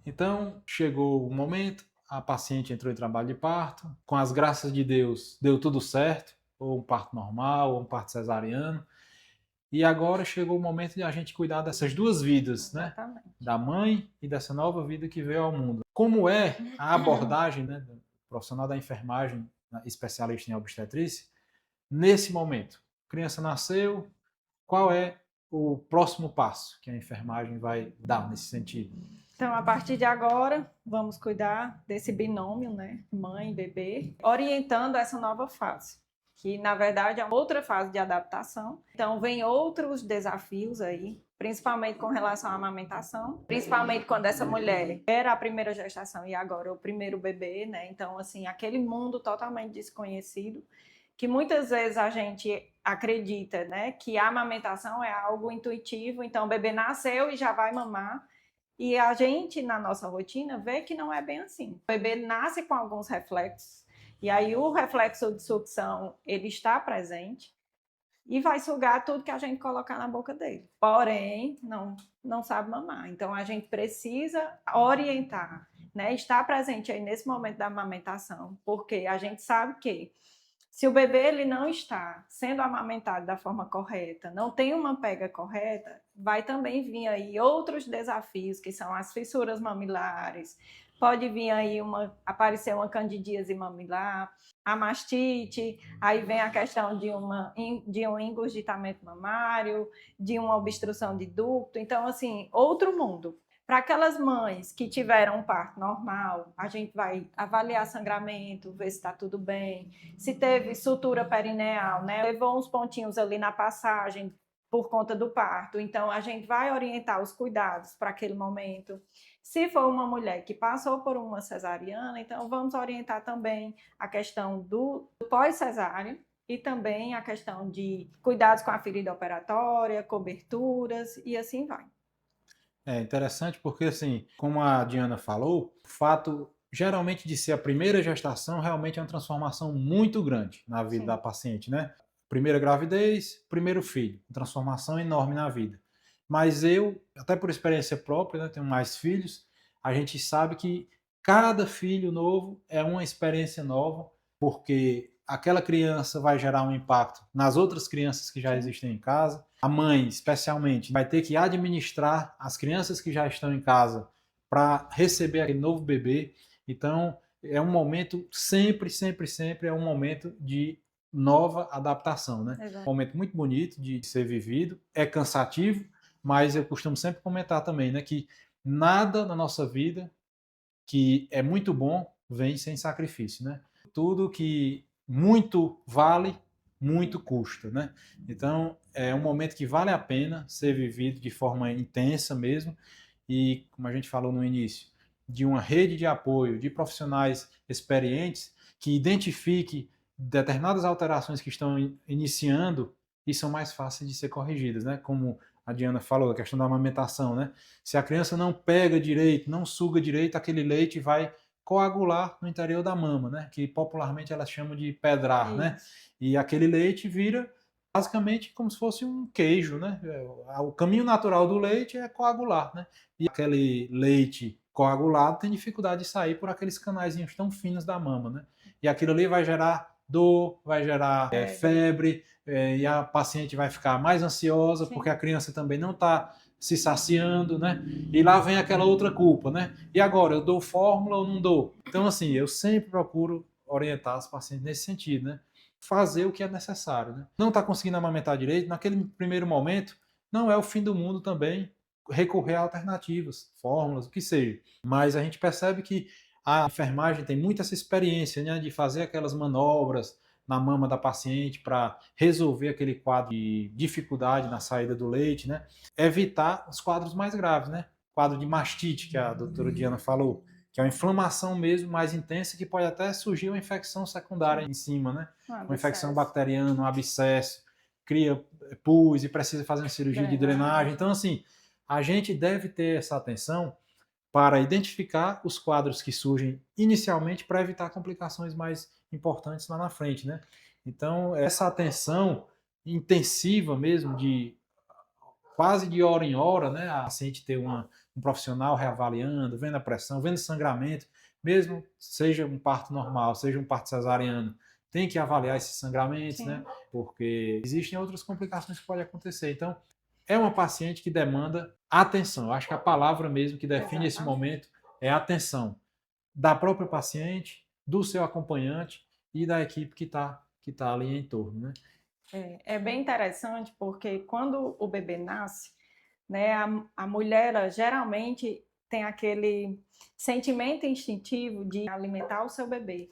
Então, chegou o momento, a paciente entrou em trabalho de parto, com as graças de Deus, deu tudo certo, ou um parto normal, ou um parto cesariano, e agora chegou o momento de a gente cuidar dessas duas vidas, né? Exatamente. Da mãe e dessa nova vida que veio ao mundo. Como é a abordagem, né, do profissional da enfermagem, especialista em obstetrícia, nesse momento? A criança nasceu, qual é o próximo passo que a enfermagem vai dar nesse sentido? Então, a partir de agora, vamos cuidar desse binômio, né? Mãe, bebê, orientando essa nova fase, que na verdade é outra fase de adaptação. Então, vem outros desafios aí, principalmente com relação à amamentação, principalmente quando essa mulher era a primeira gestação e agora é o primeiro bebê, né? Então, assim, aquele mundo totalmente desconhecido, que muitas vezes a gente acredita, né, que a amamentação é algo intuitivo, então o bebê nasceu e já vai mamar. E a gente, na nossa rotina, vê que não é bem assim. O bebê nasce com alguns reflexos, e aí o reflexo de sucção, ele está presente, e vai sugar tudo que a gente colocar na boca dele. Porém, não sabe mamar. Então, a gente precisa orientar, né? Estar presente aí nesse momento da amamentação, porque a gente sabe que se o bebê ele não está sendo amamentado da forma correta, não tem uma pega correta, vai também vir aí outros desafios, que são as fissuras mamilares, pode vir aí aparecer uma candidíase mamilar, a mastite, aí vem a questão de um engurgitamento mamário, de uma obstrução de ducto. Então, assim, outro mundo. Para aquelas mães que tiveram um parto normal, a gente vai avaliar sangramento, ver se está tudo bem. Se teve sutura perineal, né? Levou uns pontinhos ali na passagem por conta do parto. Então, a gente vai orientar os cuidados para aquele momento. Se for uma mulher que passou por uma cesariana, então vamos orientar também a questão do pós-cesárea e também a questão de cuidados com a ferida operatória, coberturas e assim vai. É interessante porque, assim, como a Diana falou, o fato geralmente de ser a primeira gestação realmente é uma transformação muito grande na vida da paciente, né? Primeira gravidez, primeiro filho, uma transformação enorme na vida. Mas eu, até por experiência própria, né, tenho mais filhos, a gente sabe que cada filho novo é uma experiência nova, porque aquela criança vai gerar um impacto nas outras crianças que já existem em casa. A mãe, especialmente, vai ter que administrar as crianças que já estão em casa para receber aquele novo bebê. Então, é um momento, sempre é um momento de nova adaptação, né? Exato. Um momento muito bonito de ser vivido, é cansativo, mas eu costumo sempre comentar também, né, que nada na nossa vida que é muito bom vem sem sacrifício, né? Tudo que muito vale, muito custa, né? Então, é um momento que vale a pena ser vivido de forma intensa mesmo e, como a gente falou no início, de uma rede de apoio de profissionais experientes que identifique determinadas alterações que estão iniciando e são mais fáceis de ser corrigidas, né? Como a Diana falou, a questão da amamentação, né? Se a criança não pega direito, não suga direito, aquele leite vai coagular no interior da mama, né? Que popularmente elas chamam de pedrar, né? E aquele leite vira basicamente como se fosse um queijo, né? O caminho natural do leite é coagular, né? E aquele leite coagulado tem dificuldade de sair por aqueles canaizinhos tão finos da mama, né? E aquilo ali vai gerar dor, vai gerar febre, e a paciente vai ficar mais ansiosa, porque a criança também não está se saciando, né? E lá vem aquela outra culpa, né? E agora, eu dou fórmula ou não dou? Então, assim, eu sempre procuro orientar os pacientes nesse sentido, né? Fazer o que é necessário, né? Não está conseguindo amamentar direito, naquele primeiro momento, não é o fim do mundo também recorrer a alternativas, fórmulas, o que seja. Mas a gente percebe que a enfermagem tem muita essa experiência, né, de fazer aquelas manobras na mama da paciente para resolver aquele quadro de dificuldade na saída do leite, né? Evitar os quadros mais graves, né? Quadro de mastite, que a doutora Diana falou, que é uma inflamação mesmo mais intensa que pode até surgir uma infecção secundária em cima, né? Uma infecção bacteriana, um abscesso, cria pus e precisa fazer uma cirurgia de drenagem. Então, assim, a gente deve ter essa atenção para identificar os quadros que surgem inicialmente para evitar complicações mais importantes lá na frente, né? Então, essa atenção intensiva mesmo, de quase de hora em hora, né? A paciente ter um profissional reavaliando, vendo a pressão, vendo sangramento, mesmo seja um parto normal, seja um parto cesariano, tem que avaliar esses sangramentos, né? Sim, Porque existem outras complicações que podem acontecer. Então, é uma paciente que demanda atenção. Eu acho que a palavra mesmo que define esse exatamente. momento é atenção da própria paciente, do seu acompanhante e da equipe que tá ali em torno, né? É bem interessante porque quando o bebê nasce, né, a mulher ela, geralmente tem aquele sentimento instintivo de alimentar o seu bebê.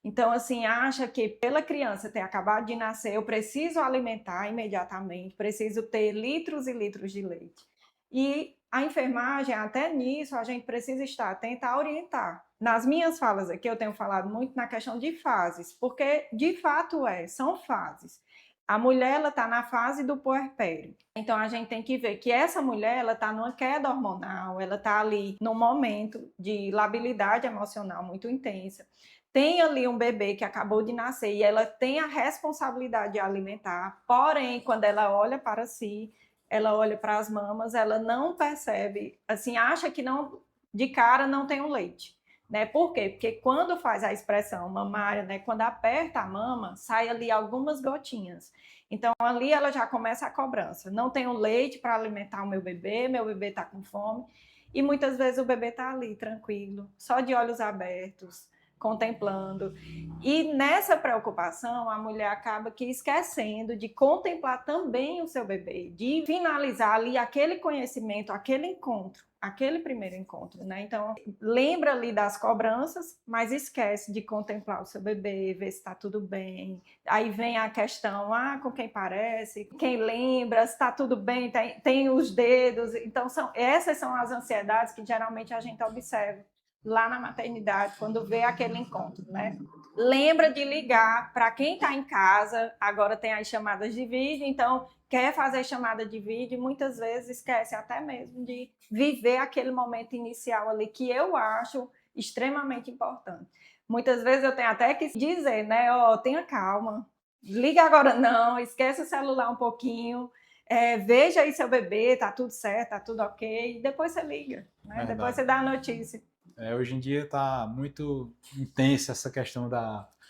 Então, assim, acha que pela criança ter acabado de nascer, eu preciso alimentar imediatamente, preciso ter litros e litros de leite. E a enfermagem, até nisso, a gente precisa estar atenta a orientar. Nas minhas falas aqui, eu tenho falado muito na questão de fases, porque de fato são fases. A mulher ela está na fase do puerpério. Então a gente tem que ver que essa mulher ela está numa queda hormonal, ela está ali num momento de labilidade emocional muito intensa. Tem ali um bebê que acabou de nascer e ela tem a responsabilidade de alimentar, porém, quando ela olha para si, ela olha para as mamas, ela não percebe, assim, acha que não, de cara não tem o leite. Né? Por quê? Porque quando faz a expressão mamária, né, quando aperta a mama, sai ali algumas gotinhas. Então, ali ela já começa a cobrança. Não tenho leite para alimentar o meu bebê está com fome. E muitas vezes o bebê está ali, tranquilo, só de olhos abertos, contemplando. E nessa preocupação, a mulher acaba que esquecendo de contemplar também o seu bebê, de finalizar ali aquele conhecimento, aquele encontro, aquele primeiro encontro, né? Então, lembra ali das cobranças, mas esquece de contemplar o seu bebê, ver se está tudo bem. Aí vem a questão, com quem parece, quem lembra, se está tudo bem, tem os dedos. Então, essas são as ansiedades que geralmente a gente observa lá na maternidade, quando vê aquele encontro, né? Lembra de ligar para quem está em casa, agora tem as chamadas de vídeo, então quer fazer chamada de vídeo, muitas vezes esquece até mesmo de viver aquele momento inicial ali, que eu acho extremamente importante. Muitas vezes eu tenho até que dizer, né, tenha calma, liga agora não, esquece o celular um pouquinho, veja aí seu bebê, tá tudo certo, tá tudo ok, e depois você liga, né? Depois Verdade. você dá a notícia. Hoje em dia está muito intensa essa questão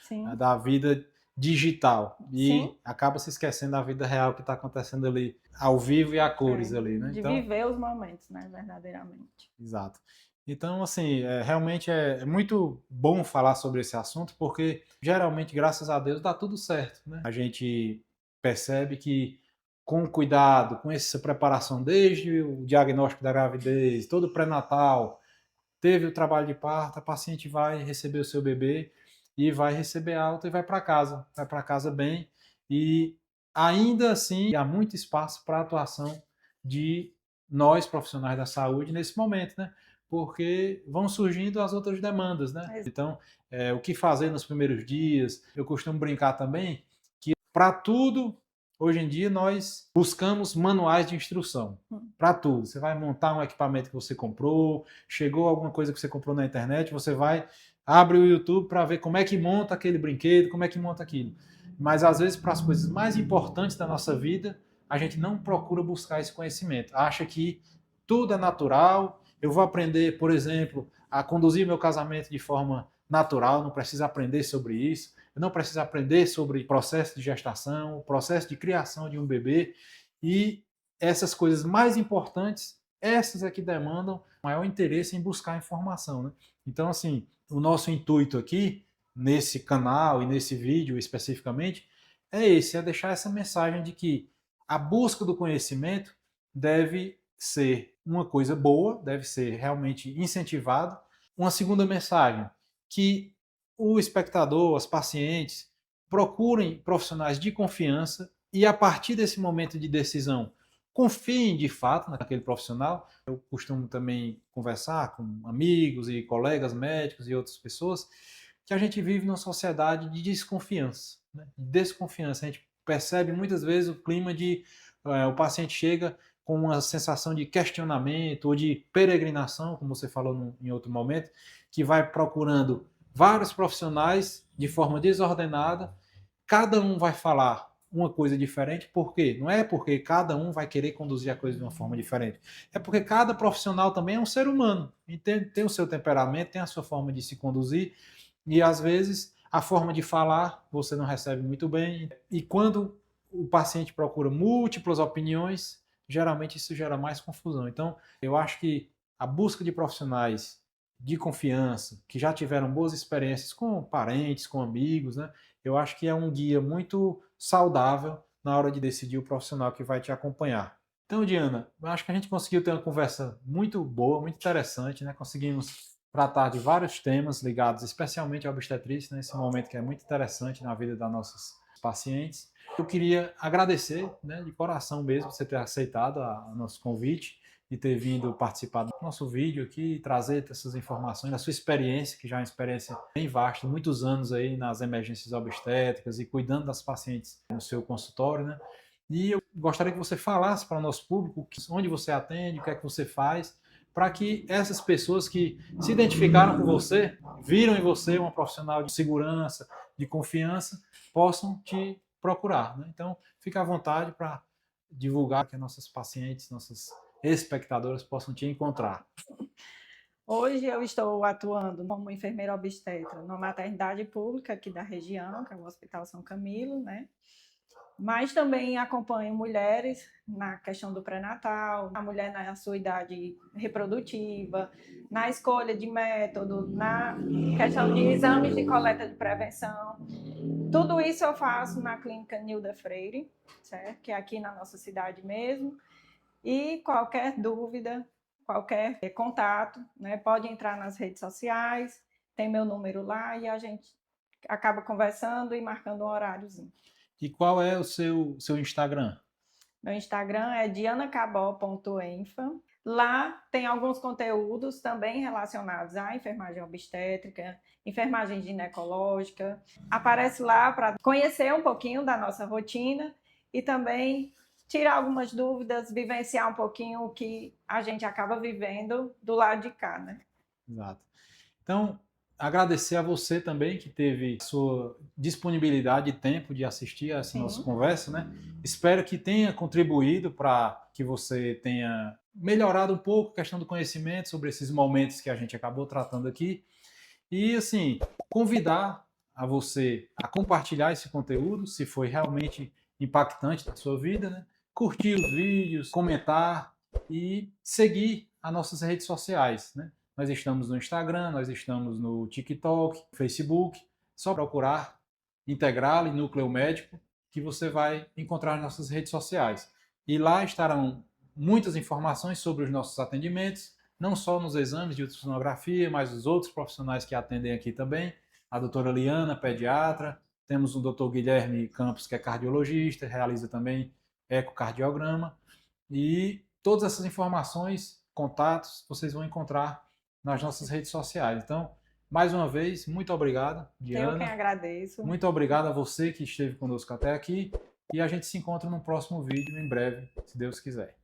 Sim, da vida digital sim, e acaba se esquecendo da vida real que está acontecendo ali ao vivo e a cores ali, né? de Então, viver os momentos, né, verdadeiramente. exato. Então, assim, realmente é muito bom falar sobre esse assunto porque geralmente, graças a Deus, dá tudo certo, né? A gente percebe que com cuidado, com essa preparação desde o diagnóstico da gravidez, todo o pré-natal, teve o trabalho de parto, a paciente vai receber o seu bebê e vai receber alta e vai para casa bem e ainda assim há muito espaço para a atuação de nós profissionais da saúde nesse momento, né? Porque vão surgindo as outras demandas, né? Então, o que fazer nos primeiros dias? Eu costumo brincar também que para tudo hoje em dia nós buscamos manuais de instrução para tudo. Você vai montar um equipamento que você comprou, chegou alguma coisa que você comprou na internet, você vai, abre o YouTube para ver como é que monta aquele brinquedo, como é que monta aquilo. Mas às vezes para as coisas mais importantes da nossa vida, a gente não procura buscar esse conhecimento. Acha que tudo é natural. Eu vou aprender, por exemplo, a conduzir meu casamento de forma natural, não preciso aprender sobre isso. Eu não preciso aprender sobre o processo de gestação, o processo de criação de um bebê. E essas coisas mais importantes, essas é que demandam maior interesse em buscar informação, né? Então, assim, o nosso intuito aqui, nesse canal e nesse vídeo especificamente, é deixar essa mensagem de que a busca do conhecimento deve ser uma coisa boa, deve ser realmente incentivado. Uma segunda mensagem, que o espectador, as pacientes, procurem profissionais de confiança e a partir desse momento de decisão, confiem de fato naquele profissional. Eu costumo também conversar com amigos e colegas médicos e outras pessoas que a gente vive numa sociedade de desconfiança, né? Desconfiança. A gente percebe muitas vezes o clima de o paciente chega com uma sensação de questionamento ou de peregrinação, como você falou em outro momento, que vai procurando vários profissionais de forma desordenada cada um vai falar uma coisa diferente, por quê? Não é porque cada um vai querer conduzir a coisa de uma forma diferente. É porque cada profissional também é um ser humano, e tem o seu temperamento, tem a sua forma de se conduzir, e às vezes a forma de falar você não recebe muito bem. E quando o paciente procura múltiplas opiniões, geralmente isso gera mais confusão. Então, eu acho que a busca de profissionais de confiança, que já tiveram boas experiências com parentes, com amigos, né? Eu acho que é um guia muito saudável na hora de decidir o profissional que vai te acompanhar. Então, Diana, eu acho que a gente conseguiu ter uma conversa muito boa, muito interessante, né? Conseguimos tratar de vários temas ligados especialmente à obstetrícia, nesse momento que é muito interessante na vida das nossas pacientes. Eu queria agradecer, né, de coração mesmo, você ter aceitado o nosso convite e ter vindo participar do nosso vídeo aqui e trazer essas informações, a sua experiência, que já é uma experiência bem vasta, muitos anos aí nas emergências obstétricas e cuidando das pacientes no seu consultório, né? E eu gostaria que você falasse para o nosso público onde você atende, o que é que você faz, para que essas pessoas que se identificaram com você, viram em você uma profissional de segurança, de confiança, possam te procurar, né? Então, fique à vontade para divulgar que nossas pacientes, nossas espectadoras possam te encontrar. Hoje eu estou atuando como enfermeira obstetra numa maternidade pública aqui da região, que é o Hospital São Camilo, né? Mas também acompanho mulheres na questão do pré-natal, a mulher na sua idade reprodutiva, na escolha de método, na questão de exames de coleta de prevenção. Tudo isso eu faço na clínica Nilda Freire, certo? Que é aqui na nossa cidade mesmo. E qualquer dúvida, qualquer contato, né, pode entrar nas redes sociais, tem meu número lá e a gente acaba conversando e marcando um horáriozinho. E qual é o seu Instagram? Meu Instagram é dianacabó.enfa. Lá tem alguns conteúdos também relacionados à enfermagem obstétrica, enfermagem ginecológica. Aparece lá para conhecer um pouquinho da nossa rotina e também tirar algumas dúvidas, vivenciar um pouquinho o que a gente acaba vivendo do lado de cá, né? Exato. Então, agradecer a você também que teve sua disponibilidade e tempo de assistir a essa nossa conversa, né? Espero que tenha contribuído para que você tenha melhorado um pouco a questão do conhecimento sobre esses momentos que a gente acabou tratando aqui. E, assim, convidar a você a compartilhar esse conteúdo, se foi realmente impactante na sua vida, né? Curtir os vídeos, comentar e seguir as nossas redes sociais, né? Nós estamos no Instagram, nós estamos no TikTok, Facebook. Só procurar Integrale Núcleo Médico que você vai encontrar nas nossas redes sociais. E lá estarão muitas informações sobre os nossos atendimentos, não só nos exames de ultrassonografia, mas os outros profissionais que atendem aqui também. A doutora Liana, pediatra, temos o doutor Guilherme Campos, que é cardiologista, realiza também ecocardiograma. E todas essas informações, contatos, vocês vão encontrar nas nossas redes sociais. Então, mais uma vez, muito obrigado, Diana. Eu quem agradeço. Muito obrigado a você que esteve conosco até aqui. E a gente se encontra no próximo vídeo em breve, se Deus quiser.